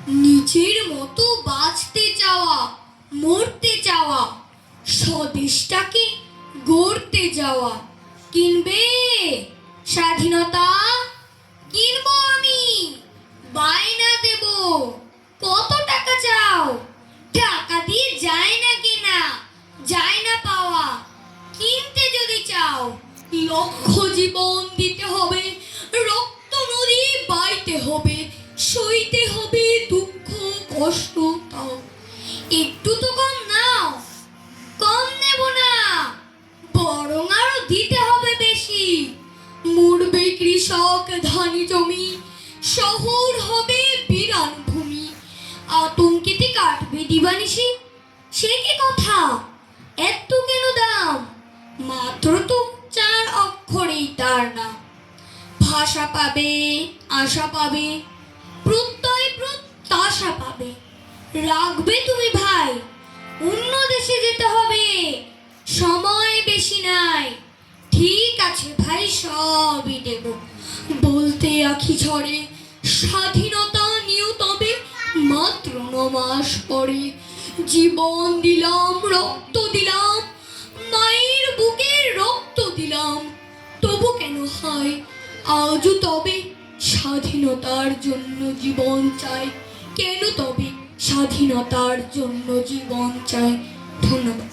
নিজের মতো বাঁচতে চাওয়া, মরতে চাওয়া, স্বদেশটাকে গড়তে যাওয়া। কিনবে স্বাধীনতা? কিনবো আমি, বায়না দেব। কত টাকা চাও? টাকা দিয়ে যায় না কেনা, যায় না পাওয়া। কিনতে যদি চাও লক্ষ জীবন দিতে হবে, রক্ত নদী বাইতে হবে, সইতে হবে দুঃখ কষ্ট। তাও একটু তো কম নাও। কম নেব না, বরং আরো দিতে হবে বেশি। মরবে কৃষক ধানি জমি, শহর হবে বিরান ভূমি। আতঙ্কেতে কাটবে দিবানিশি, সে কি কথা? এত কেন দাম? মাত্র তো 4 অক্ষরেই তার নাম। ভাষা পাবে, আশা পাবে, প্রত্যয় প্রত্যাশা পাবে। রাখবে তুমি ভাই, অন্য দেশে যেতে হবে, সময় বেশি নাই। ঠিক আছে ভাই, সবই দেব। বলতে আখি ঝরে স্বাধীনতা নিও তবে মাত্র 9 মাস পরে। জীবন দিলাম, রক্ত দিলাম, মায়ের বুকে রক্ত দিলাম। তবু কেন হয় আজও তবে স্বাধীনতার জন্য জীবন চাই? কেন তবে স্বাধীনতার জন্য জীবন চাই? ধন্যবাদ।